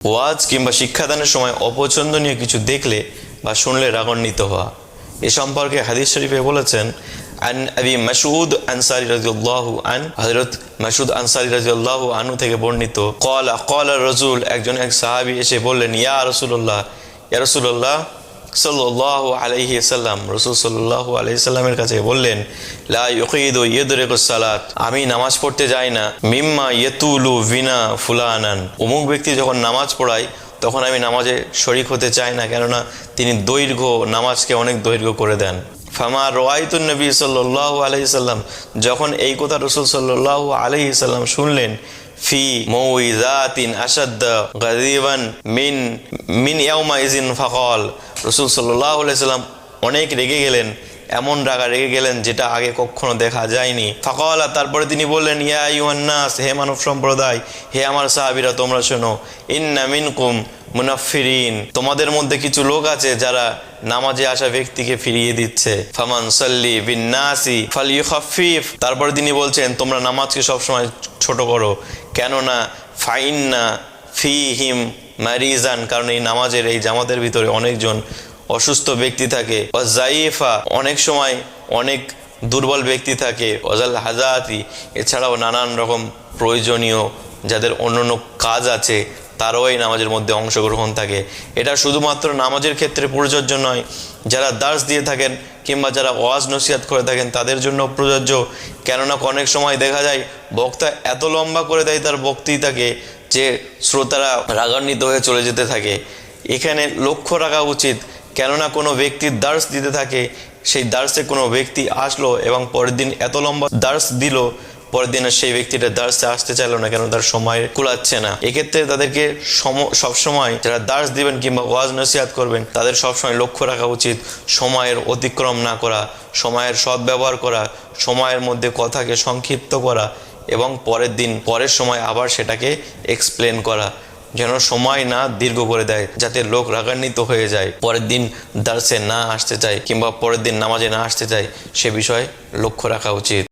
ওয়াজ কিংবা শিক্ষাদানের সময় অপছন্দনীয় কিছু দেখলে বা শুনলে রাগান্বিত হওয়া। এ সম্পর্কে হাদিস শরীফে বলেছেন, আন আবি মাসউদ আনসারী রাদিয়াল্লাহু আন, হযরত মাসউদ আনসারী রাদিয়াল্লাহু আনহু থেকে বর্ণিত, ক্বালা রাজুল, এক সাহাবী এসে বললেন, ইয়া রাসূলুল্লাহ সাল্লাল্লাহু আলাইহি ওয়াসাল্লাম, রাসূল সাল্লাল্লাহু আলাইহি ওয়াসাল্লামের কাছে বললেন, লা ইউকিদু ইয়াদরিকুস সালাত, আমি নামাজ পড়তে যাই না, মিম্মা ইয়াতুলু বিনা ফুলানান, অমুক ব্যক্তি যখন নামাজ পড়ায় তখন আমি নামাজে শরীক হতে চাই না, কেননা তিনি নামাজকে অনেক দৈর্ঘ্য করে দেন। ফামা রাআইতুন নবী সাল্লাল্লাহু আলাইহি ওয়াসাল্লাম, যখন এই কথা রাসূল সাল্লাল্লাহু আলাইহি ওয়াসাল্লাম শুনলেন, ফি মউইযাতিন আশাদ্দা গাযীবান মিন ইয়াউমাইযিন ফাকাল, রাসূল সাল্লাল্লাহু আলাইহি ওয়াসাল্লাম অনেক রেগে গেলেন, এমন রেগে গেলেন যেটা আগে কখনো দেখা যায়নি। ফাকালা, তারপরে তিনি বললেন, ইয়া আইয়ুহান নাস, হে মানব সম্প্রদায়, হে আমার সাহাবীরা, তোমরা শোনো, ইন্না মিনকুম মুনাফফিরিন, তোমাদের মধ্যে কিছু লোক আছে যারা নামাজে আসা ব্যক্তিকে ফিরিয়ে দিচ্ছে। ফামান সাল্লি বিন নাসি ফালইউখাফফিফ, তারপরে তিনি বলছেন, তোমরা নামাজকে সবসময় ছোট করো, কেননা ফাইন্না ফিহিম মারিজান, কারণ এই নামাজের এই জামাতের ভিতরে অনেকজন অসুস্থ ব্যক্তি থাকে, ওয়াজাইফা, অনেক সময় অনেক দুর্বল ব্যক্তি থাকে, ওয়াজাল হাজাতি, এছাড়াও নানান রকম প্রয়োজনীয় যাদের অন্যান্য কাজ আছে তারাও এই নামাজের মধ্যে অংশগ্রহণ থাকে। এটা শুধুমাত্র নামাজের ক্ষেত্রে প্রযোজ্য নয়, যারা দার্স দিয়ে থাকেন কিংবা যারা ওয়াজ নসিহত করে থাকেন তাদের জন্য প্রযোজ্য, কেননা অনেক সময় দেখা যায় বক্তা এত লম্বা করে দেয় তার বক্তৃতাকে যে শ্রোতারা রাগান্বিত হয়ে চলে যেতে থাকে। এখানে লক্ষ্য রাখা উচিত, কেননা কোনো ব্যক্তির দার্স দিতে থাকে, সেই দার্সে কোনো ব্যক্তি আসলো এবং পরের দিন এত লম্বা দার্স দিল, পরের দিনে সেই ব্যক্তিটা দার্সে আসতে চাইলো না, কেন তার সময় কুলাচ্ছে না। এক্ষেত্রে তাদেরকে সবসময় যারা দার্স দিবেন কিংবা ওয়াজ নসিহত করবেন তাদের সবসময় লক্ষ্য রাখা উচিত সময়ের অতিক্রম না করা, সময়ের সদ্ব্যবহার করা, সময়ের মধ্যে কথাকে সংক্ষিপ্ত করা এবং পরের সময় আবার সেটাকে এক্সপ্লেন করা, যেন সময় না দীর্ঘ করে দেয়, যাতে লোক রাগান্বিত হয়ে যায়, পরের দিন দার্সে না আসতে চায় কিংবা পরের দিন নামাজে না আসতে চায়, সে বিষয়ে লক্ষ্য রাখা উচিত।